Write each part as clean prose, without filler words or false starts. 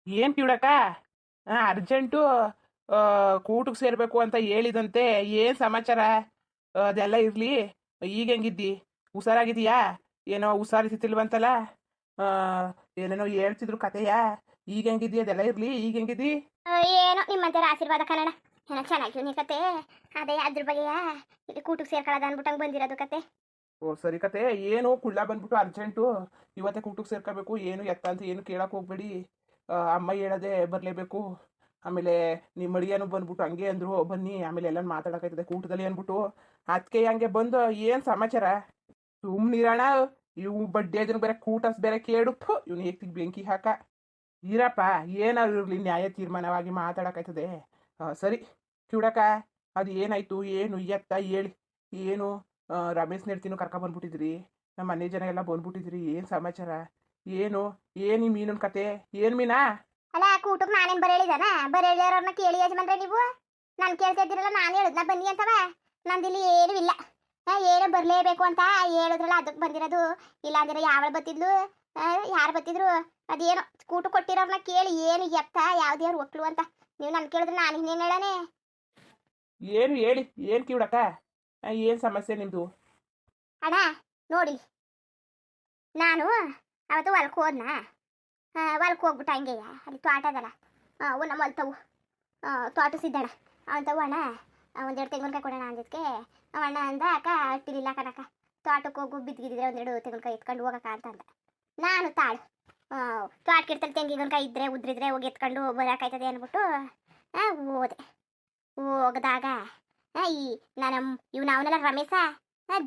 ಏನ್ ಕಿವಿಡಕ್ಕ ಅರ್ಜೆಂಟು ಕೂಟಕ್ಕೆ ಸೇರ್ಬೇಕು ಅಂತ ಹೇಳಿದಂತೆ ಏನ್ ಸಮಾಚಾರ? ಅದೆಲ್ಲ ಇರ್ಲಿ. ಈಗ ಹೆಂಗಿದ್ದಿ? ಹುಷಾರಾಗಿದೀಯಾ? ಏನೋ ಹುಷಾರಿಸಿತಿಲ್ವಂತಲ್ಲ. ಆ ಏನೇನೋ ಹೇಳ್ತಿದ್ರು ಕತೆಯ. ಈಗ ಹೆಂಗಿದ್ದಿ? ಅದೆಲ್ಲ ಇರ್ಲಿ, ಈಗ ಹೆಂಗಿದ್ದಿ? ಏನೋ ನಿಮ್ಮಂತರ ಆಶೀರ್ವಾದ ಕನ್ನಡ. ಏನೋ ಚೆನ್ನಾಗಿ ನೀ ಕತೆ. ಅದೇ ಅದ್ರ ಬಗ್ಗೆಯ ಇಲ್ಲಿ ಕೂಟಕ್ಕೆ ಸೇರ್ಕೊಳ್ಳೋದು ಅನ್ಬಿಟ್ಟಂಗೆ ಬಂದಿರೋದು ಕತೆ. ಓ ಸರಿ ಕತೆ. ಏನು ಕುಳ್ಳ ಬಂದ್ಬಿಟ್ಟು ಅರ್ಜೆಂಟು ಇವತ್ತೇ ಕೂಟಕ್ಕೆ ಸೇರ್ಕೋಬೇಕು, ಏನು ಎತ್ತ ಅಂತ ಏನು ಕೇಳಕ್ ಹೋಗ್ಬೇಡಿ. ಅಮ್ಮ ಹೇಳದೆ ಬರಲೇಬೇಕು. ಆಮೇಲೆ ನಿಮ್ಮ ಅಡಿಯನು ಬಂದ್ಬಿಟ್ಟು ಹಂಗೆ ಅಂದ್ರು ಬನ್ನಿ, ಆಮೇಲೆ ಎಲ್ಲ ಮಾತಾಡಕೈತದೆ ಕೂಟದಲ್ಲಿ ಅಂದ್ಬಿಟ್ಟು ಅದಕ್ಕೆ ಹಂಗೆ ಬಂದು ಏನು ಸಮಾಚಾರ? ಸುಮ್ಮನಿರೋಣ. ಇವು ಬಡ್ಡಿ ಅದನ್ನ ಬೇರೆ ಕೂಟಸ್ ಬೇರೆ ಕೇಳುತ್ತೋ ಇವ್ನು ಏಕ್ತಿಗೆ ಬೆಂಕಿ ಹಾಕ. ಇರಪ್ಪ, ಏನಾದ್ರು ಇರಲಿ ನ್ಯಾಯ ತೀರ್ಮಾನವಾಗಿ ಮಾತಾಡಕೈತದೆ. ಸರಿ ಕಿವುಡಕ, ಅದು ಏನಾಯ್ತು ಏನು ಎತ್ತ ಹೇಳಿ. ಏನು ರಮೇಶ್ ನೆಡ್ತಿನೂ ಬಂದ್ಬಿಟ್ಟಿದ್ರಿ, ನಮ್ಮ ಮನೆ ಜನ ಎಲ್ಲ ಬಂದ್ಬಿಟ್ಟಿದ್ರಿ, ಏನು ಸಮಾಚಾರ? ಏನು ಏನು ಈ ಮೀನಿನ ಕತೆ? ಏನು ಮೀನಾ? ಅಲ್ಲ ಕೂಟಕ್ಕೆ ನಾನೇನು ಬರೇಳಿದಾನ? ಬರೇಳಿರೋರ್ನ ಕೇಳಿ ಯಜಮಾನ್ರೆ ನೀವು. ನಾನು ಕೇಳ್ತಾ ಇದ್ದೀರಲ್ಲ, ನಾನು ಹೇಳಿದ್ನ ಬನ್ನಿ ಅಂತವ. ನಂದಿಲ್ಲಿ ಏನೂ ಇಲ್ಲ. ಏನು ಬರಲೇಬೇಕು ಅಂತ ಹೇಳಿದ್ರಲ್ಲ ಅದಕ್ಕೆ ಬಂದಿರೋದು. ಇಲ್ಲ ಅಂದ್ರೆ ಯಾವಳು ಬತ್ತಿದ್ಲು, ಯಾರು ಬತ್ತಿದ್ರು? ಅದೇನು ಕೂಟು ಕೊಟ್ಟಿರೋರ್ನ ಕೇಳಿ ಏನು ಎತ್ತ ಯಾವ್ದ್ಯಾರು ಒಕ್ಳು ಅಂತ ನೀವು ನಾನು ಕೇಳಿದ್ರೆ ನಾನು ಇನ್ನೇನು ಹೇಳನೆ? ಏನು ಹೇಳಿ, ಏನು ಕಿವುಡಕ? ಏನು ಸಮಸ್ಯೆ ನಿಮ್ಮದು? ಅಣ್ಣ ನೋಡಿ, ನಾನು ಅವತ್ತು ಹೊಲಕ್ಕೆ ಹೋದ್ನಾ. ಹೊಲಕ್ಕೆ ಹೋಗ್ಬಿಟ್ಟು ಹಂಗೆ ಅಲ್ಲಿ ತೋಟ ಅದಲ್ಲ, ನಮ್ಮ ಹೊಲ್ತವು ತೋಟ ಸಿದ್ದಣ್ಣ ಅವಂತವು. ಅಣ್ಣ ಒಂದೆರಡು ತೆಂಗಿನಕಾಯಿ ಕೊಡೋಣ ಅಂದಿದ್ದಕ್ಕೆ ಅಣ್ಣ ಅಂದ, ಅಕ್ಕ ಅಟ್ಟಿಲಿಲ್ಲ ಕಣಕ್ಕ, ತೋಟಕ್ಕೆ ಹೋಗು ಬಿದ್ದಿದ್ದಿದ್ರೆ ಒಂದೆರಡು ತೆಂಗಿನಕಾಯಿ ಎತ್ಕೊಂಡು ಹೋಗಕ್ಕ ಅಂತಂದ. ನಾನು ತಾಳು ತೋಟಕ್ಕಿರ್ತಲ್ಲಿ ತೆಂಗಿನಕಾಯಿ ಇದ್ರೆ ಉದ್ರಿದ್ರೆ ಹೋಗಿ ಎತ್ಕೊಂಡು ಬರೋಕಾಯ್ತದೆ ಅಂದ್ಬಿಟ್ಟು ಹೋದೆ. ಹೋಗದಾಗ ಈ ನಾನು ಇವ್ನು ಅವನೆಲ್ಲ ರಮೇಶ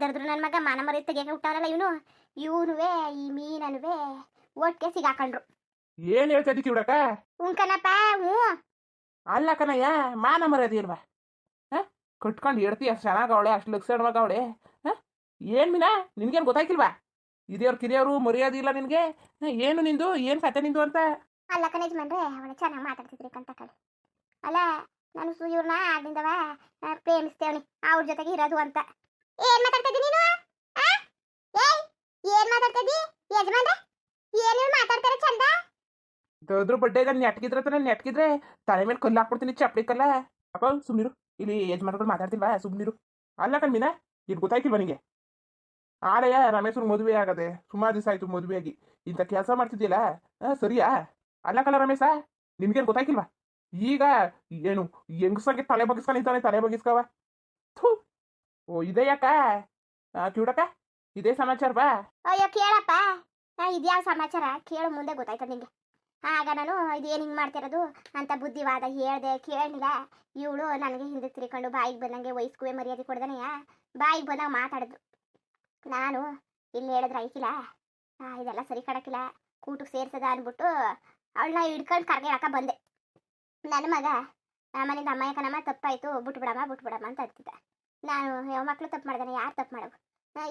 ದರ್ದ್ರು ನನ್ನ ಮಗ ಮಾನ ಮರಿ ತೆಗಿಯಕ್ಕೆ ಹುಟ್ಟವನಲ್ಲ ಇವನುವೇ ಈ ಮೀನನುವೇ ಒಟ್ಟಿಗೆ ಸಿಗಾಕೊಂಡ್ರು. ಏನು ಹೇಳ್ತಾ ಇದ್ದಿ ಕಿವುಡಕ? ಕಣಪ್ಪ ಹ್ಞೂ. ಅಲ್ಲ ಕಣಯ್ಯ, ಮಾನ ಮರ್ಯಾದೆ ಇಲ್ವಾ? ಕಟ್ಕೊಂಡು ಹೇಳ್ತೀಯ ಚೆನ್ನಾಗವಳೆ, ಅಷ್ಟು ಲಕ್ಷಣವಾಗವಳೆ. ಏನು ಮೀನಾ, ನಿನ್ಗೇನು ಗೊತ್ತಾಯ್ತಿಲ್ವಾ? ಹಿರಿಯವ್ರು ಕಿರಿಯವರು ಮರ್ಯಾದೆ ಇಲ್ಲ ನಿನಗೆ? ಏನು ನಿಂದು, ಏನು ಕತೆ ನಿಂದು ಅಂತ? ಅಲ್ಲ ಕಣೇಜ್ಮನ್ರೆ, ಅವಳು ಚೆನ್ನಾಗಿ ಮಾತಾಡ್ತಿದ್ರಿ ಕಂತ ಕಳಿ. ಅಲ್ಲ ನಾನು ಇವ್ರನ್ನ ಆಗಿಂದವ ಪ್ರೇಮಿಸ್ತೇವನಿ, ಅವ್ರ ಜೊತೆಗೆ ಇರೋದು ಅಂತ. ಏನ್ ಮಾತಾಡ್ತಾ ಇದ್ದೀನಿ ನೀನು? ಏನ್ ಮಾತಾಡ್ತಾ ಇದ್ದಿ ಯಜಮಾನ್ರೆ? ಏನು ಮಾತಾಡ್ತಾರೆ ಚಂದ? ದೊಡ್ಡ ಬಡ್ಡೆ ಈಗ ನೆಟ್ಗಿದ್ರೆ ತಾನೆ, ನೆಟ್ಗಿದ್ರೆ ತಲೆ ಮೇಲೆ ಕಲ್ಲು ಹಾಕ್ಬಿಡ್ತೀನಿ, ಚಪ್ಪಡಿ ಕಲ್ಲ. ಅಪ್ಪ ಸುಮ್ಮನಿರು, ಇಲ್ಲಿ ಯಜಮಾನ್ಗಳು ಮಾತಾಡ್ತಿಲ್ವಾ, ಸುಮ್ಮನಿರು. ಅಲ್ಲ ಕಣ್ಮೀನಾ, ಇದು ಗೊತ್ತಾಯ್ತಿಲ್ವ ನಿನಗೆ? ಆಳೆಯ ರಮೇಶ್ವ್ರ ಮದುವೆ ಆಗದೆ ಸುಮಾರು ದಿವಸ ಆಯ್ತು ಮದುವೆ ಆಗಿ, ಇಂಥ ಕೆಲಸ ಮಾಡ್ತಿದ್ಯಲ್ಲ ಸರಿಯಾ? ಅಲ್ಲ ಕಲ್ಲ ರಮೇಶ, ನಿನ್ಗೇನು ಗೊತ್ತಾಯ್ತಿಲ್ವಾ? ಈಗ ಏನು ಹೆಂಗಸಂಗೆ ತಲೆ ಬಗ್ಗಿಸ್ಕೊಂಡು ನಿಂತಾನೆ, ತಲೆ ಬಗ್ಗಿಸ್ಕವ. ಥೂ. ಓ ಇದೇ ಯಾಕ ಕಿವುಡಕ? ಇದೇ ಸಮಾಚಾರ ಬಾ. ಅಯ್ಯೋ ಕೇಳಪ್ಪ, ಇದ್ಯಾವ ಸಮಾಚಾರ ಕೇಳು, ಮುಂದೆ ಗೊತ್ತಾಯ್ತದ ನಿಂಗೆ. ಆಗ ನಾನು ಇದೇನು ಹಿಂಗೆ ಮಾಡ್ತಿರೋದು ಅಂತ ಬುದ್ಧಿವಾದ ಹೇಳ್ದೆ, ಕೇಳಲಿಲ್ಲ. ಇವಳು ನನಗೆ ಹಿಂದೆ ತಿರ್ಕೊಂಡು ಬಾಯಿಗೆ ಬಂದಂಗೆ ವಯಸ್ಕುವೆ ಮರ್ಯಾದೆ ಕೊಡ್ದನೆಯ ಬಾಯಿಗೆ ಬಂದಾಗ ಮಾತಾಡಿದ್ರು. ನಾನು ಇಲ್ಲಿ ಹೇಳಿದ್ರೆ ಐಕಿಲ್ಲ, ಇದೆಲ್ಲ ಸರಿ ಕಡಕಿಲ್ಲ, ಕೂಟಕ್ಕೆ ಸೇರ್ಸದ ಅಂದ್ಬಿಟ್ಟು ಅವಳನ್ನ ಹಿಡ್ಕೊಂಡು ಕರ್ಗೆ ಹಾಕ ಬಂದೆ. ನನ್ನ ಮಗ ಮನೆಯಿಂದ ಅಮ್ಮ ಯಾಕನಮ್ಮ ತಪ್ಪಾಯಿತು, ಬಿಟ್ಬಿಡಮ್ಮ ಅಂತ ಅಂತಿದ್ದ. ನಾನು ಯಾವ ಮಕ್ಳು ತಪ್ಪು ಮಾಡ್ದಾನೆ, ಯಾರು ತಪ್ಪು ಮಾಡೋದು?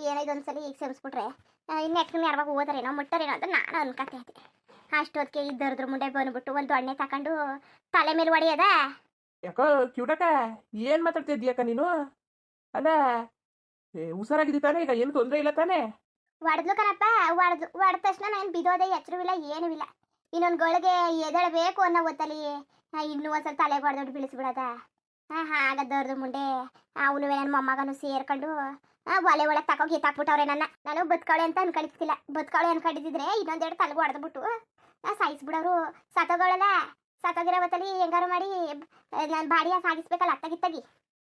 ಏನಾಯ್ತು ಈಗ ಕ್ಷಮಿಸ್ಬಿಟ್ರೆ ಇನ್ನು ಎಕ್ಸ್ಟ್ರೀಮ್ ಯಾವಾಗ ಓದಾರೇನೋ ಮುಟ್ಟಾರೇನೋ ಅಂತ ನಾನು ಅನ್ಕತೆ ಇದ್ದೆ. ಅಷ್ಟೊತ್ತಿಗೆ ಇದ್ದರದ್ರ ಮುಂದೆ ಬಂದ್ಬಿಟ್ಟು ಒಂದು ದೊಣ್ಣೆ ತಗೊಂಡು ತಲೆ ಮೇಲೆ ಹೊಡೆಯದ. ಯಾಕೋ ಕಿವುಡಕ, ಏನು ಮಾತಾಡ್ತಿದ್ಯಕ್ಕ ನೀನು? ಅಲ್ಲ ಹುಷಾರಾಗಿದ್ದಿ ತಾನೆ? ಈಗ ಏನು ತೊಂದರೆ ಇಲ್ಲ ತಾನೆ? ಹೊಡೆದ್ಲು ಕಣಪ್ಪ, ಹೊಡೆದ ತಕ್ಷಣ ನಾನು ಬಿದೋದೆ, ಎಚ್ಚರೂ ಇಲ್ಲ ಏನೂ ಇಲ್ಲ. ಇನ್ನೊಂದು ಗಳಿಗೆ ಎದಳಬೇಕು ಅನ್ನೋ ಹೊತ್ತಲ್ಲಿ ಇನ್ನೂ ಒಂದ್ಸಲ ತಲೆಗೆ ಹೊಡೆದೊಟ್ಟು ಬೀಳಿಸ್ಬಿಡದ. ಹಾಗದವ್ರದ್ದು ಮುಂಡೆ ಅವನು ನನ್ನ ಮೊಮ್ಮಗನು ಸೇರ್ಕೊಂಡು ಒಲೆ ಒಳಗೆ ತಕೋ ಗೀತಾಕ್ಬಿಟ್ಟವ್ರೆ ನನ್ನ. ನಾನು ಬದುಕವಳೆ ಅಂತ ಅನ್ಕೊಂಡಿದ್ದಿಲ್ಲ, ಬದುಕವಳೆ ಅನ್ಕೊಂಡಿದ್ರೆ ಇನ್ನೊಂದೆರಡು ತಲೆಗೆ ಹೊಡೆದ್ಬಿಟ್ಟು ಸಾಯಿಸ್ಬಿಡೋರು. ಸತ್ತೋಗಳಲ್ಲ, ಸತ್ತೋಗಿರೋ ಹೊತ್ತಲ್ಲಿ ಹೆಂಗಾರು ಮಾಡಿ ನಾನು ಬಾಡಿಯ ಸಾಗಿಸ್ಬೇಕಲ್ಲ ಅತ್ತಗಿತ್ತಗಿ.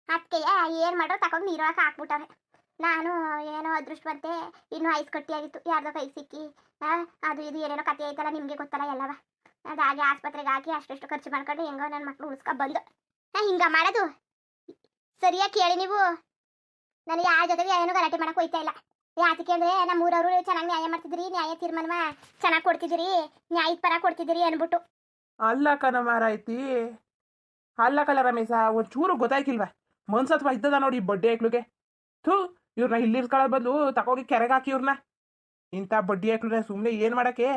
ಅದಕ್ಕೆ ಏನು ಮಾಡೋ ತಕೊಂಡು ನೀರೊಳಗೆ ಹಾಕ್ಬಿಟ್ಟವ್ರೆ. ನಾನು ಏನೋ ಅದೃಷ್ಟವಂತೆ, ಇನ್ನೂ ಐಸ್ ಕಟ್ಟಿಯಾಗಿತ್ತು, ಯಾರ್ದೋ ಕೈ ಸಿಕ್ಕಿ ಅದು ಇದು ಏನೇನೋ ಕತೆ ಆಯ್ತಲ್ಲ, ನಿಮಗೆ ಗೊತ್ತಲ್ಲ ಎಲ್ಲವ. ಅದಾಗಿ ಆಸ್ಪತ್ರೆಗೆ ಹಾಕಿ ಅಷ್ಟು ಖರ್ಚು ಮಾಡ್ಕೊಂಡು ಹೆಂಗೋ ನನ್ನ ಮಕ್ಕಳು ಉಳಿಸ್ಕೊಂಡು ಬಂದು ಹಿಂಗ ಮಾಡೋದು ಸರಿಯಾಗಿ ಕೇಳಿ ನೀವು. ನನಗೆ ಯಾರ ಜೊತೆಗೆ ಏನೋ ಗಲಾಟೆ ಮಾಡಕ್ಕೆ ಹೋಯ್ತಾ ಇಲ್ಲ. ಯಾತಕ್ಕೆ ಅಂದರೆ ನಮ್ಮೂರವರು ಚೆನ್ನಾಗಿ ನ್ಯಾಯ ಮಾಡ್ತಿದ್ದೀರಿ, ನ್ಯಾಯ ತೀರ್ಮಾನ ಚೆನ್ನಾಗಿ ಕೊಡ್ತಿದ್ದೀರಿ, ನ್ಯಾಯದ ಪರ ಕೊಡ್ತಿದ್ದೀರಿ ಅಂದ್ಬಿಟ್ಟು. ಅಲ್ಲ ಕಣ ಮಾರಾಯ್ತಿ, ಅಲ್ಲ ಕಲ ರಮೇಶ, ಒಂಚೂರು ಗೊತ್ತಾಯ್ಕಿಲ್ವಾ? ಮನ್ಸತ್ವ ಇದ್ದದ ನೋಡಿ ಬಡ್ಡಿ ಐಕ್ಳಿಗೆ. ಥೂ, ಇವ್ರನ್ನ ಇಲ್ಲಿರ್ಕೊಳ್ಳೋ ಬದಲು ತಗೋಗಿ ಕೆರೆಗೆ ಹಾಕಿ ಇವ್ರನ್ನ. ಇಂಥ ಬಡ್ಡಿ ಐಕ್ಳನ್ನ ಸುಮ್ಮನೆ ಏನು ಮಾಡೋಕ್ಕೆ?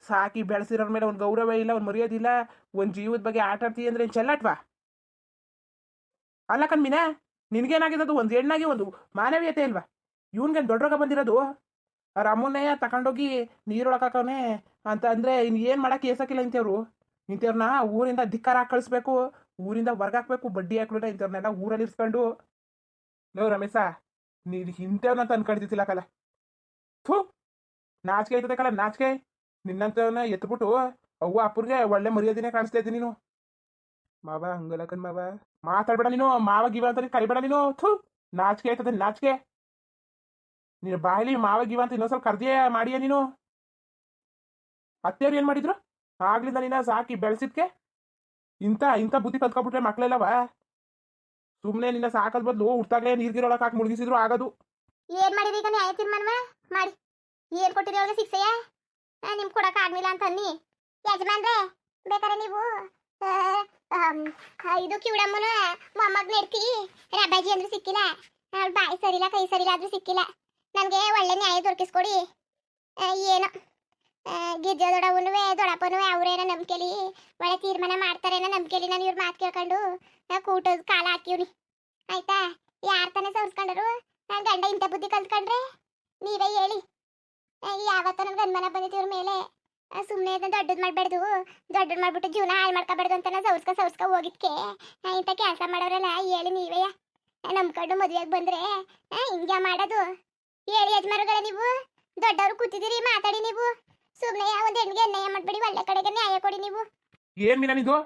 ಸಾಕಿ ಬೆಳೆಸಿರೋರ ಮೇಲೆ ಒಂದು ಗೌರವ ಇಲ್ಲ, ಒಂದು ಮರ್ಯಾದಿಲ್ಲ, ಒಂದು ಜೀವದ ಬಗ್ಗೆ ಆಟ ಆಡ್ತೀವಿ ಅಂದ್ರೆ ಏನು ಚೆಲ್ಲಟ್ವಾ? ಅಲ್ಲ ಕಣ್ಮೀನಾ, ನಿನ್ಗೇನಾಗಿರೋದು? ಒಂದು ಹೆಣ್ಣಾಗಿ ಒಂದು ಮಾನವೀಯತೆ ಇಲ್ವಾ? ಇವನ್ಗೇನು ದೊಡ್ಡ ರೋಗ ಬಂದಿರೋದು? ಆ ರಮ್ಮನ್ನೇ ತಗೊಂಡೋಗಿ ನೀರೊಳಕಾಕವನೆ ಅಂತ ಅಂದ್ರೆ ಇನ್ನು ಏನು ಮಾಡಕ್ಕೆ ಏಸಕ್ಕಿಲ್ಲ ಇಂಥವ್ರು. ಇಂಥವ್ರನ್ನ ಊರಿಂದ ಧಿಕ್ಕಾರ ಹಾಕಿ ಕಳಿಸ್ಬೇಕು, ಊರಿಂದ ಹೊರ್ಗಾಕ್ಬೇಕು, ಬಡ್ಡಿ ಹಾಕ್ಬಿಟ್ರೆ ಇಂಥವ್ರನ್ನೆಲ್ಲ ಊರಲ್ಲಿ ಇರ್ಸ್ಕೊಂಡು. ಲೋ ರಮೇಶ, ನೀನು ಇಂಥವ್ರನ್ನ ಅಂತ ಅನ್ಕೊಂಡಿದ್ದಿಲ್ಲ ಕಲ. ಥೂ, ನಾಚಿಕೆ ಆಯ್ತದೆ ಕಲ, ನಾಚಿಕೆ. ನಿನ್ನಂತವನ್ನ ಎತ್ಬಿಟ್ಟು ಅವ್ವ ಅಪ್ಪರಿಗೆ ಒಳ್ಳೆ ಮರ್ಯಾದಿನೇ ಕಾಣಿಸ್ತಾ ಇದ್ದೀನಿ ನೀನು. ಮಾವ ಹಂಗಲಕನ್ ಮಾವ, ಮಾತಾಡ್ಬೇಡ ನೀನು, ಮಾವ ಗಿವ ಅಂತ ಕರಿಬೇಡ ನೀನು. ಥೂ, ನಾಚಿಕೆ ಆಯ್ತದೆ ನಾಚಿಕೆ. ನೀನು ಬಾಯಿಲಿ ಮಾವ ಗಿವ ಅಂತ ಇನ್ನೊಂದ್ಸಲ ಕರ್ದಿಯೇ ಮಾಡಿಯೇ ನೀನು. ಅತ್ತೆಯವ್ರು ಏನು ಮಾಡಿದ್ರು ಆಗ್ಲಿಂದ ನೀನ ಸಾಕಿ ಬೆಳೆಸಿದ್ಕೆ ಇಂಥ ಇಂಥ ಬುದ್ಧಿ ಕಲ್ತ್ಕೊಬಿಟ್ರೆ ಮಕ್ಳೆಲ್ಲವ. ಸುಮ್ಮನೆ ನಿನ್ನ ಸಾಕದ್ ಬದಲು ಹುಟ್ಟಾಗ್ಲೇ ನೀರ್ಗಿರೊಳಗೆ ಹಾಕಿ ಮುಳುಗಿಸಿದ್ರು ಆಗೋದು. ಏನ್ ಮಾಡಿರಿ ಈಗ ನ್ಯಾಯ ತೀರ್ಮಾನ ಮಾಡಿ ಏನ್ ಕೊಟ್ಟಿರಿ ಅವ್ರಿಗೆ ಶಿಕ್ಷೆಯ? ನಿಮ್ ಕೊಡಕ್ ಆಗ್ಲಿಲ್ಲ ಅಂತ ಅನ್ನಿ ಯಜಮಾನ್ರೆ. ಬೇಕಾರೆ ನೀವು ಇದು ಕಿವಿಡಮ್ಮನ ಮೊಮ್ಮಗ್ ನೆಡ್ತಿ ರಬ್ಬಾಜಿ ಅಂದ್ರೆ ಸಿಕ್ಕಿಲ್ಲ, ಅವ್ಳ ಬಾಯಿ ಸರಿಲ್ಲ ಕೈ ಸರಿಲ್ಲ ಆದ್ರೂ ಸಿಕ್ಕಿಲ್ಲ. ನನಗೆ ಒಳ್ಳೆ ನ್ಯಾಯ ದೊರಕಿಸ್ಕೊಡಿ. ಏನೋ ಗಿಜ್ಜದೊಡವನುವೆ ದೊಡಪ್ಪನುವೆ ಅವರೇನೋ ನಂಬಿಕೆಲಿ ಒಳ್ಳೆ ತೀರ್ಮಾನ ಮಾಡ್ತಾರೇನೋ ನಂಬಿಕೆಲಿ ನಾನು ಇವ್ರ ಮಾತು ಕೇಳ್ಕೊಂಡು ಕೂಟದ ಕಾಲ ಹಾಕಿವ್ನಿ. ಆಯ್ತಾ? ಯಾರು ತಾನೇ ಸವರ್ಸ್ಕೊಂಡರು ಗಂಡ ಇಂಥ ಬುದ್ಧಿ ಕಲ್ತ್ಕೊಂಡ್ರೆ? ನೀವೇ ಹೇಳಿ. ಯಾವತ್ತೋ ನನ್ಗೆ ಅನುಮಾನ ಬಂದಿತ್ತು ಇವ್ರ ಮೇಲೆ. ಸುಮ್ಮನೆ ದೊಡ್ಡದು ಮಾಡಬಾರ್ದು, ದೊಡ್ಡದು ಮಾಡ್ಬಿಟ್ಟು ಜೀವನ ಹಾಳು ಮಾಡ್ಕೋಬಾರ್ದು ಅಂತ ನಾವು ಸವರ್ಸ್ಕ ಹೋಗಿದ್ಕೆ ಇಂಥ ಕೆಲಸ ಮಾಡೋರಲ್ಲ. ಹೇಳಿ ನೀವೇ. ನಂಬ್ಕೊಂಡು ಮದುವೆಗೆ ಬಂದ್ರೆ ಹಿಂಗೆ ಮಾಡೋದು? ಹೇಳಿ ಯಜಮಾನುಗಳ, ನೀವು ದೊಡ್ಡವರು ಕೂತಿದ್ದೀರಿ, ಮಾತಾಡಿ ನೀವು. ಸುಮ್ಮನೆ ಒಂದು ಹೆಣ್ಣಿಗೆ ಅನ್ಯಾಯ ಮಾಡಬೇಡಿ, ಒಳ್ಳೆ ಕಡೆಗೆ ನ್ಯಾಯ ಕೊಡಿ ನೀವು. ಏನ್ ಮೀನಾ ನಿಂದು?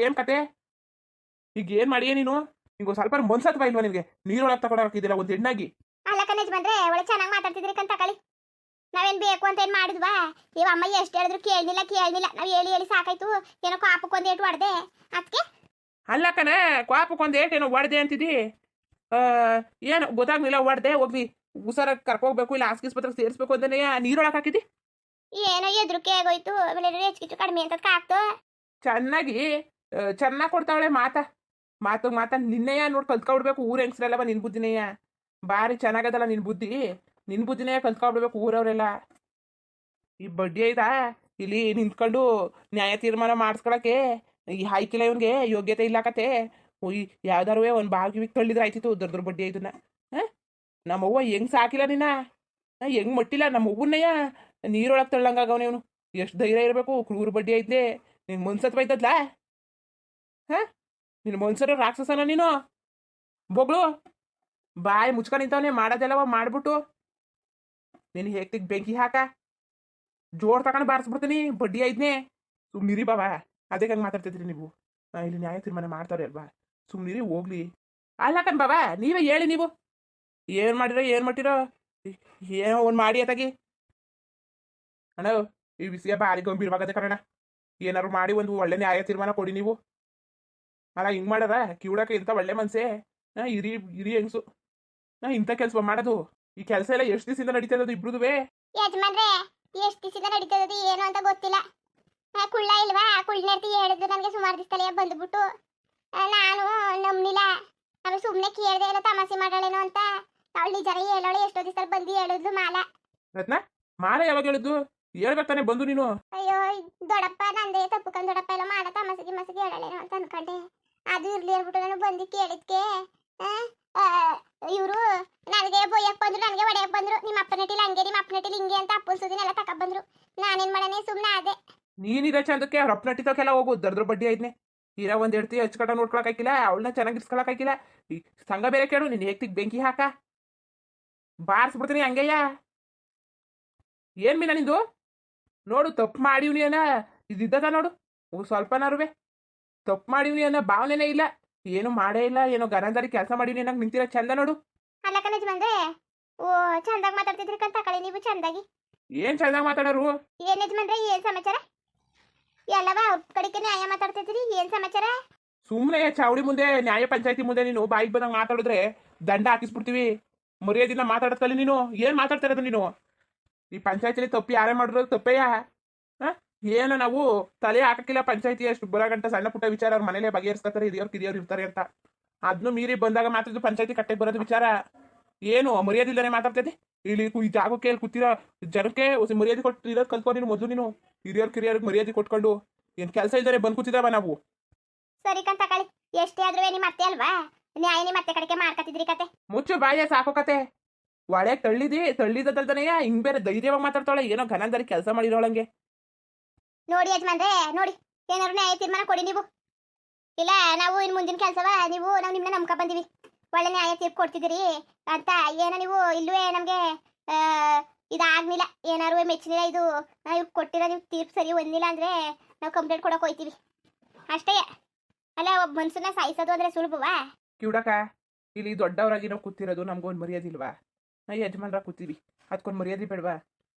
ಏನ್ ಕತೆ? ಈಗ ಏನ್ ಮಾಡಿಯೇ ನೀನು? ನಿಂಗೆ ಸ್ವಲ್ಪ ಮನ್ಸತ್ವ ಇಲ್ವಾ ನಿನ್ಗೆ? ನೀರೊಳಗೆ ತಗೊಂಡೋಗಿದ್ದಿಲ್ಲ ಒಂದು ಹೆಣ್ಣಾಗಿ. ಅಲ್ಲ ಕಣೇಜ್ ಬಂದ್ರೆ ಒಳ್ಳೆ ಚೆನ್ನಾಗಿ ಮಾತಾಡ್ತಿದ್ರಿ ಕಂತ ತಕೊಳ್ಳಿ. ನಾವೇನ್ ಬೇಕು ಅಂತ ಏನ್ ಮಾಡಿದ್ವಾ? ಇವ ಅಮ್ಮ ಎಷ್ಟು ಹೇಳಿದ್ರು ಕೇಳಲಿಲ್ಲ. ನಾವ್ ಹೇಳಿ ಹೇಳಿ ಸಾಕಾಯ್ತು. ಏನೋ ಕಾಪಕ್ಕೊಂದು ಏಟು ಹೊಡೆದೆ ಅದಕ್ಕೆ. ಅಲ್ಲ ಕಣ, ಕ್ವಾಪಕ್ಕೊಂದು ಏಟೇನೋ ಹೊಡೆದೆ ಅಂತಿದ್ದಿ. ಏನು ಗೊತ್ತಾಗ್ಲಿಲ್ಲ, ಹೊಡೆದೆ ಹೋಗ್ಲಿ ಹುಷಾರ ಕರ್ಕೋಗ್ಬೇಕು, ಇಲ್ಲ ಆಸ್ಪತ್ರೆಗೆ ಸೇರಿಸ್ಬೇಕು ಅಂತಾನೆ ನೀರೊಳಗೆ ಹಾಕಿದ್ದಿ. ಏನೋ ಎದ್ರುಕೆ ಆಗೋಯ್ತು, ಆಮೇಲೆ ಹೆಚ್ಚು ಕಡಿಮೆ ಅಂತ ಕಾಕ್ತು. ಚೆನ್ನಾಗಿ ಚೆನ್ನಾಗಿ ಕೊಡ್ತಾವಳೆ ಮಾತ ನಿನ್ನೆಯ ನೋಡಿ ಕಲ್ತ್ಕೊಬಿಡ್ಬೇಕು. ಊರ ಹೆಂಗ್ಸ್ರಲ್ಲವ ನಿನ್ ಬುದ್ಧಿನೇಯ ಭಾರಿ ಚೆನ್ನಾಗದಲ್ಲ ನಿನ್ ಬುದ್ಧಿನೇ ಕಲ್ತ್ಕೊಬಿಡ್ಬೇಕು ಊರವರೆಲ್ಲ. ಈ ಬಡ್ಡಿ ಐತಾ ಇಲ್ಲಿ ನಿಂತ್ಕೊಂಡು ನ್ಯಾಯ ತೀರ್ಮಾನ ಮಾಡಿಸ್ಕೊಳಕ್ಕೆ ಈ ಹಾಯ್ಕಿಲ್ಲ ಇವನ್ಗೆ ಯೋಗ್ಯತೆ ಇಲ್ಲಕತೆ. ಯಾವ್ದಾರು ಒಂದು ಬಾಗಿವಿಗೆ ತಳ್ಳಿದ್ರೆ ಆಯ್ತಿತ್ತು. ದೊಡ್ಡ ಬಡ್ಡಿ ಐತನ ನಮ್ಮವ್ವ ಹೆಂಗ್ ಸಾಕಿಲ್ಲ ನಿನ್ನ, ಹೆಂಗ್ ಮಟ್ಟಿಲ್ಲ ನಮ್ಮವ್ವನ್ನೆಯ ನೀರೊಳಗೆ ತಳ್ಳಂಗಾಗವನೇ ಇವನು. ಎಷ್ಟು ಧೈರ್ಯ ಇರಬೇಕು? ಕ್ರೂರ ಬಡ್ಡಿ ಐತೆ. ನಿನ್ ಮನ್ಸತ್ವ ಐತದ್ಲಾ? ನಿನ್ನ ಮನ್ಸರ ರಾಕ್ಷಸನ ನೀನು. ಬೊಗಳು ಬಾಯಿ ಮುಚ್ಕೊಂಡು ನಿಂತವನೇ ಮಾಡೋದೆಲ್ಲವ ಮಾಡ್ಬಿಟ್ಟು ನೀನು ಹೇಗ್ತಿಗ್ ಬೆಂಕಿ ಹಾಕ ಜೋರ್ ತಗೊಂಡು ಬಾರಿಸ್ಬಿಡ್ತೀನಿ. ಬಡ್ಡಿ ಐದ್ನೇ. ಸುಮ್ನಿರಿ ಬಾಬಾ, ಅದೇ ಹಂಗೆ ಮಾತಾಡ್ತಿದ್ರಿ ನೀವು. ಇಲ್ಲಿ ನ್ಯಾಯ ತೀರ್ಮಾನ ಮಾಡ್ತಾವ್ರೆ ಅಲ್ವಾ, ಸುಮ್ನಿರಿ ಹೋಗ್ಲಿ. ಅಲ್ಲ ಕಣ್ ಬಾಬಾ, ನೀವೇ ಹೇಳಿ ನೀವು ಏನು ಮಾಡಿರೋ ಏನೋ ಒಂದು ಮಾಡಿ ಅತ್ತಾಗಿ. ಅಣ್ಣ ಈ ವಿಷಯ ಭಾರಿ ಗಂಭೀರವಾಗದೆ ಕಣ. ಏನಾರು ಮಾಡಿ ಒಂದು ಒಳ್ಳೆ ನ್ಯಾಯ ತೀರ್ಮಾನ ಕೊಡಿ ನೀವು. ಅಲ್ಲ ಹಿಂಗೆ ಮಾಡಾರ ಕಿವುಡಕ್ಕೆ ಇಂಥ ಒಳ್ಳೆ ಮನ್ಸೆ ಹಿರಿ ಹೆಂಗ್ಸು ಇಂಥ ಕೆಲಸ ಮಾಡೋದು. ಈ ಕೆಲಸ ಎಲ್ಲ ಎಷ್ಟು ದಿವಸದಿಂದ ನಡೀತಾ ಇರೋದು ಇಬ್ರುದುವೆ? ಯಜಮಾನ್ರೆ ಎಷ್ಟು ದಿವಸದಿಂದ ನಡೀತದ ಏನು ಅಂತ ಗೊತ್ತಿಲ್ಲ. ಕುಳ್ಳ ಇಲ್ವಾ? ಕುಳ್ಳನರ್ತಿ ಹೇಳಿದ್ರು ನನಗೆ ಸುಮಾರು ದಿವಸದಲ್ಲೇ ಬಂದ್ಬಿಟ್ಟು ನಾನು ನಂಬಲಿಲ್ಲ. ಆಮೇಲೆ ಸುಮ್ಮನೆ ಕೇಳಿದೆ ಎಲ್ಲ ತಮಾಷೆ ಮಾಡೋಳೇನೋ ಅಂತ. ಅವಳು ನಿಜಾನೇ ಹೇಳೋಳೆ. ಎಷ್ಟೋ ದಿವಸ ಬಂದು ಹೇಳಿದ್ಲು ಮಾಲ. ರತ್ನ ಮಾಲ ಯಾವಾಗ ಹೇಳಿದ್ದು? ಹೇಳ್ಬೇಕಾನೆ ಬಂದು ನೀನು. ಅಯ್ಯೋ ದೊಡ್ಡಪ್ಪ ನಂದೇ ತಪ್ಪುಕೊಂಡು ದೊಡ್ಡಪ್ಪ ಎಲ್ಲ ಮಾಲ ತಮಾಷೆಗೆ ಹೇಳೋಳೇನೋ ಅಂತ ಅನ್ಕೊಂಡೆ. ಅದು ಇರ್ಲಿ ಹೇಳ್ಬಿಟ್ಟು ನಾನು ಬಂದು ಕೇಳಿದ್ಕೆ ಇವರು ನನಗೆ ಬೊಯ್ಯಕ್ ಬಂದ್ರು, ನನಗೆ ಹೊಡೆಯಕ್ ಬಂದ್ರು. ನಿಮ್ಮ ಅಪ್ಪನಟ್ಟಿಲಿ ಹಂಗೆ, ನಿಮ್ಮ ಅಪ್ಪನಟ್ಟಿಲಿ ಹಿಂಗೆ ಅಂತ ಅಪ್ಪನ ಸುದಿನೆಲ್ಲ ತಕೊಂಡ್ಬಂದ್ರು. ನಾನೇನ್ ಮಾಡನೆ ಸುಮ್ಮನೆ ಅದೇ. ನೀನಿರೋ ಚಂದಕ್ಕೆ ಅವ್ರ ಅಪ್ಪನಟ್ಟಿತಕ್ಕೆಲ್ಲ ಹೋಗು. ದರ್ದ್ರ ಬಡ್ಡಿ ಐದ್ನೆ ಇರ ಒಂದ್ ಎಡ್ತಿ ಹಚ್ಕಟ ನೋಡ್ಕೊಳಕಾಕಿಲ್ಲ, ಅವಳನ್ನ ಚೆನ್ನಾಗಿ ಇರ್ಸ್ಕೊಳಕಾಕಿಲ್ಲ. ಈ ಸಂಘ ಬೇರೆ ಕೇಳು. ನೀನು ಹೇಗ್ತಿಗ್ ಬೆಂಕಿ ಹಾಕ ಬಾರಿಸ್ಬಿಡ್ತೀನಿ ಹಂಗೆಯ್ಯ. ಏನ್ ಮೀನಾ ನಿಂದು? ನೋಡು ತಪ್ಪು ಮಾಡಿವ್ನಿ ಅನ್ನ ಇದ್ದ ನೋಡು. ಸ್ವಲ್ಪನಾರುವೆ ತಪ್ಪು ಮಾಡಿವ್ನಿ ಅನ್ನೋ ಭಾವನೆನೇ ಇಲ್ಲ. ಏನು ಮಾಡೇ ಇಲ್ಲ, ಏನೋ ಗನಂದಾರಿ ಕೆಲಸ ಮಾಡಿವ್ನಿ ಅನ್ನಂಗೆ ನಿಂತಿರೋ ಚಂದ ನೋಡು. ಅಲ್ಲ ಕಣಜ್ ಬಂದ್ರೆ ಓ ಚಂದಾಗಿ ಮಾತಾಡ್ತಿದ್ರಿ ಕಂತ ತಕೊಳ್ಳಿ ನೀವು ಚಂದಾಗಿ. ಏನ್ ಚಂದಾಗಿ ಮಾತಾಡೋರು? ಏನ್ ಯಜಮಾನ್ರೆ ಏನ್ ಸಮಾಚಾರ? ಎಲ್ಲವ ಅವ್ರ ಕಡೆಗೆ ನ್ಯಾಯ ಮಾತಾಡ್ತಿದ್ರಿ, ಏನ್ ಸಮಾಚಾರ? ಸುಮ್ಮನೆ ಚಾವಡಿ ಮುಂದೆ ನ್ಯಾಯ ಪಂಚಾಯತಿ ಮುಂದೆ ನೀನು ಬಾಯಿಗೆ ಬಂದಂಗೆ ಮಾತಾಡಿದ್ರೆ ದಂಡ ಹಾಕಿಸ್ಬಿಡ್ತೀವಿ. ಮರ್ಯಾದಿನ ಮಾತಾಡತ್ತಲ್ಲಿ ನೀನು. ಏನ್ ಮಾತಾಡ್ತಾ ಇರೋದು ನೀನು? ಈ ಪಂಚಾಯತಿಲಿ ತಪ್ಪು ಯಾರೇ ಮಾಡಿರೋದು ತಪ್ಪೇಯ? ಏನು ನಾವು ತಲೆ ಹಾಕಕ್ಕಿಲ್ಲ. ಪಂಚಾಯತಿ ಅಷ್ಟು ಬರೋಗಂಟ ಸಣ್ಣ ಪುಟ್ಟ ವಿಚಾರ ಅವ್ರ ಮನೇಲೆ ಬಗೆಹರಿಸ್ಕೊತಾರೆ, ಹಿರಿಯವ್ರು ಕಿರಿಯವ್ರು ಇರ್ತಾರೆ ಅಂತ. ಅದನ್ನು ಮೀರಿ ಬಂದಾಗ ಮಾತಾಡಿದ್ದು ಪಂಚಾಯತಿ ಕಟ್ಟೆಗೆ ಬರೋದು ವಿಚಾರ. ಏನು ಮರ್ಯಾದಿಲ್ಲದೆ ಮಾತಾಡ್ತೈತಿ? ಇಲ್ಲಿ ಈ ಜಾಗಕ್ಕೆ ಕೂತಿರೋ ಜನಕ್ಕೆ ಮರ್ಯಾದೆ ಕೊಟ್ಟು ಇರೋದು ಕಲ್ತ್ಕೊ ನೀನು. ಮೊದಲು ನೀನು ಹಿರಿಯರ್ ಕಿರಿಯರಿಗೆ ಮರ್ಯಾದೆ ಕೊಟ್ಕೊಂಡು ಏನು ಕೆಲಸ ಇಲ್ದರೆ ಬಂದು ಕೂತಿದ್ದಾವ ನಾವು. ಸರಿ ಕಂತ ತಕೊಳ್ಳಿ. ಎಷ್ಟೇ ಆದ್ರೂ ನಿಮ್ಮ ಅತ್ತೆ ಅಲ್ವಾ? ನ್ಯಾಯ ನಿಮ್ಮ ಅತ್ತೆ ಕಡೆಗೆ ಮಾಡ್ಕತಿದ್ರಿ ಕತೆ. ಮುಚ್ಚು ಬಾಯ ಸಾಕು ಕತೆ. ಒಳ್ಳೆ ತಳ್ಳಿದಲ್ದನೇ ಹಿಂಗ್ ಬೇರೆ ಧೈರ್ಯವಾಗಿ ಮಾತಾಡ್ತಾಳೆ, ಏನೋ ಘನಂದಾರಿ ಕೆಲಸ ಮಾಡಿರೋಳಂಗೆ. ನೋಡಿ ಯಜಮಾನ್ರೆ, ನೋಡಿ ಏನಾದ್ರು ನ್ಯಾಯ ತೀರ್ಮಾನ ಕೊಡಿ ನೀವು. ಇಲ್ಲ ನಾವು ಇನ್ನು ಮುಂದಿನ ಕೆಲಸವ ನಾವು ನಿಮ್ಮನ್ನ ನಂಬ್ಕೊ ಬಂದಿವಿ, ಒಳ್ಳೆ ನ್ಯಾಯ ತೀರ್ಪು ಕೊಡ್ತಿದ್ದೀರಿ ಅಂತ. ಏನೋ ನೀವು ಇಲ್ಲವೇ ನಮಗೆ ಇದಾಗ್ನಿಲ್ಲ, ಏನಾರು ಮೆಚ್ಚನಿಲ್ಲ, ಇದು ಇವ್ರು ಕೊಟ್ಟಿರೋ ನೀವು ತೀರ್ಪು ಸರಿ ಹೊಂದಿಲ್ಲ ಅಂದರೆ ನಾವು ಕಂಪ್ಲೇಂಟ್ ಕೊಡೋಕೆ ಹೋಯ್ತೀವಿ ಅಷ್ಟೇ. ಅಲ್ಲ ಒಬ್ಬ ಮನ್ಸನ್ನ ಸಾಯಿಸೋದು ಅಂದರೆ ಸುಲಭವಾ? ಕಿವುಡಕ, ಇಲ್ಲಿ ದೊಡ್ಡವರಾಗಿ ನಾವು ಕೂತಿರೋದು ನಮ್ಗೊಂದು ಮರ್ಯಾದೆ ಇಲ್ವಾ? ನಾವು ಯಜಮಾನ್ರ ಕೂತೀವಿ, ಅದಕ್ಕೊಂದು ಮರ್ಯಾದೆ ಬೇಡವಾ?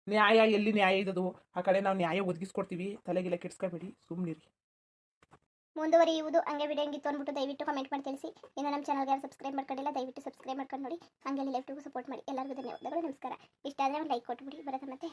ನ್ಯಾಯ ಎಲ್ಲಿ ನ್ಯಾಯ ಇದ್ದದು ಆ ಕಡೆ ನಾವು ನ್ಯಾಯ ಒದಗಿಸ್ಕೊಡ್ತೀವಿ, ತಲೆಗಿಲ್ಲ ಕೆಡ್ಸ್ಕೊಬೇಡಿ, ಸುಮ್ಮನಿರಿ. ಮುಂದುವರಿಯುವುದು ಹಂಗೆ ವಿಡಿಯೋ ಹೆಂಗಿತ್ತು ಅಂದ್ಬಿಟ್ಟು ದಯವಿಟ್ಟು ಕಮೆಂಟ್ ಮಾಡಿ ತಿಳಿಸಿ. ಇನ್ನು ನಮ್ಮ ಚಾನಲ್ಗೆ ಯಾರು ಸಬ್ಸ್ಕ್ರೈಬ್ ಮಾಡ್ಕೊಂಡಿಲ್ಲ ದಯವಿಟ್ಟು ಸಬ್ಸ್ಕ್ರೈಬ್ ಮಾಡ್ಕೊಂಡು ನೋಡಿ, ಹಂಗೆ ಲೈಫ್ಟಿಗೂ ಸಪೋರ್ಟ್ ಮಾಡಿ. ಎಲ್ಲರಿಗೂ ಧನ್ಯವಾದಗಳು, ನಮಸ್ಕಾರ. ಇಷ್ಟ ಆದರೆ ಒಂದು ಲೈಕ್ ಕೊಟ್ಬಿಡಿ, ಬರುತ್ತೆ ಮತ್ತೆ.